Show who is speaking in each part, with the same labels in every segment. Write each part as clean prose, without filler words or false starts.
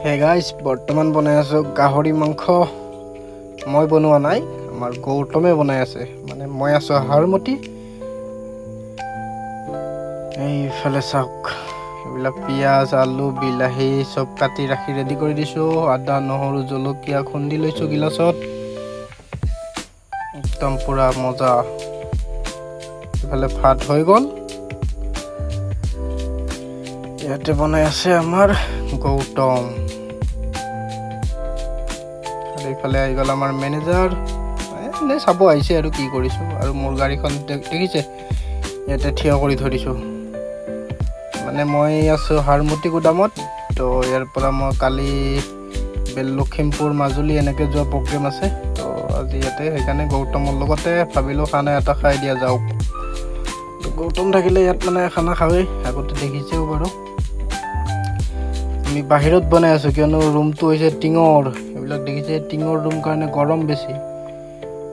Speaker 1: Hey guys, বৰ্তমান বনাই আছো গাহৰি মাংস মই বনোৱা নাই আমাৰ গৌতমে বনাই আছে মানে মই আছো হাৰমতি এই ফলে চাওক এইবিলাক পিয়াজ আলু বিলাহী সব কাটি ৰাখি ৰেডি কৰি দিছো আদা নহৰু জলকীয়া খুন্দি লৈছো গিলাসত একদম পুৰা মজা ফলে ভাত হৈ গল ইয়াতে বনাই আছে আমাৰ গৌতম এইফালে আই গল আমাৰ ম্যানেজাৰ এনে চাব আইছে আৰু কি কৰিছো আৰু মোৰ গাড়ীখন দেখিছে ইয়াতে থিয় কৰি ধৰিছো মানে মই আছো হাৰমতি গুদামত তো ইয়াৰ পৰা মই কালি লখিমপুৰ মাজুলী এনেকে যোৱা প্ৰগ্ৰাম আছে তো আজি ইয়াতে সেইকাৰণে গৌতমৰ লগতে ভাবিলো খানা এটা খাই দিয়া যাওক তো গৌতম থাকিলে ইয়াত মানে খানা খাওই আগতে দেখিছেও বাৰু আমি বাহিৰত বনাই আছো কিয়নো ৰুমটো হৈছে টিঙৰ এইবিলাক দেখিছে টিঙৰ ৰুম কাৰণে গৰম বেছি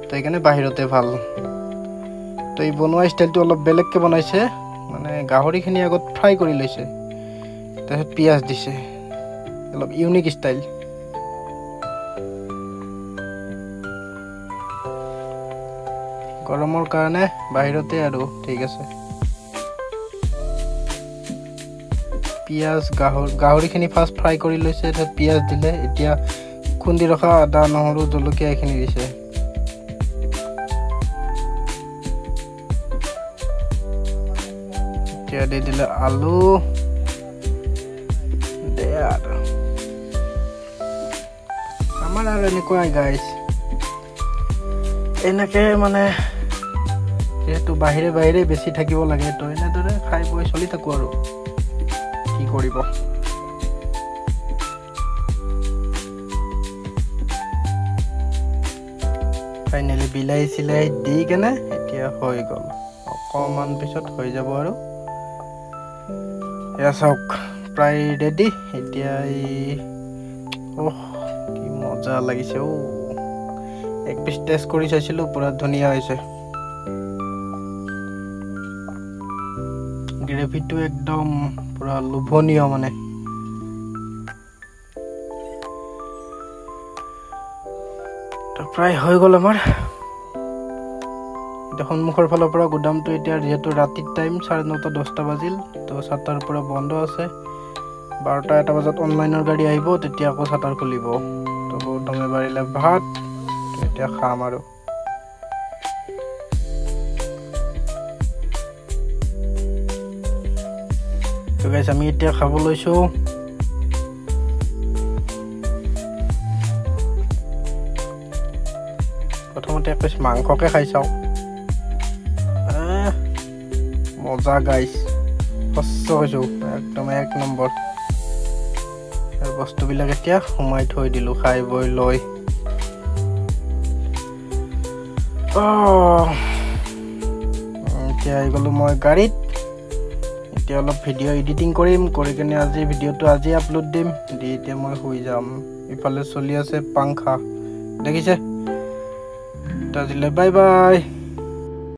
Speaker 1: তো এইকাৰণে বাহিৰতে ভাল তো এই বনোৱা ষ্টাইলটো অলপ বেলেগকে বনাইছে মানে গাহৰিখিনি আগত ফ্ৰাই কৰি লৈছে তাৰপিছত পিয়াজ দিছে অলপ ইউনিক ষ্টাইল গৰমৰ কাৰণে বাহিৰতে আৰু ঠিক আছে পিয়াজ গাহৰিখিনি ফাৰ্ষ্ট ফ্ৰাই কৰি লৈছে তাৰপিছত পিয়াজ দিলে এতিয়া খুন্দি ৰখা আদা নহৰু জলকীয়া এখিনি দিছে এতিয়া দি দিলে আলু দেয়াৰ আমাৰ আৰু এনেকুৱাই গাইছ এনেকে মানে যেহেতু বাহিৰে বাহিৰে বেছি থাকিব লাগে তো এনেদৰে খাই বৈ চলি থাকো আৰু কি কৰিব ফাইনালি বিলাহী চিলাই দি কেনে এতিয়া হৈ গল অকমান পিছত হৈ যাব আৰু এয়া চাওক প্ৰায় ৰেডি এতিয়া কি মজা লাগিছে এক পিছ টেষ্ট কৰি চাইছিলো পুৰা ধুনীয়া হৈছে গ্ৰেভিটো একদম পুৰা লোভনীয় মানে প্ৰায় হৈ গল আমাৰ এটা সন্মুখৰ ফালৰ পৰা গুদামটো এতিয়া যেহেতু ৰাতিৰ টাইম 9:30 10টা বাজিল তো ছাটাৰ পৰা বন্ধ আছে 12টা 1টা বজাত অনলাইনৰ গাড়ী আহিব তেতিয়া আকৌ ছাটাৰ খুলিব তো গৌতমে বাৰিলে ভাত এতিয়া খাম আৰু তো গাইস আমি এতিয়া খাব লৈছো প্ৰথমতে এক পিছ মাংসকে খাই চাও মজা গাইস সঁচা একদম এক নম্বৰ আৰু বস্তুবিলাক এতিয়া সোমাই থৈ দিলো খাই বই লৈ এতিয়া আহি গলো মই গাড়ীত এতিয়া অলপ ভিডিঅ' এডিটিং কৰিম কৰি কেনে আজি ভিডিঅ'টো আজি আপলোড দিম দি এতিয়া মই শুই যাম ইফালে চলি আছে পাংখা দেখিছে তাজিলে বাই বাই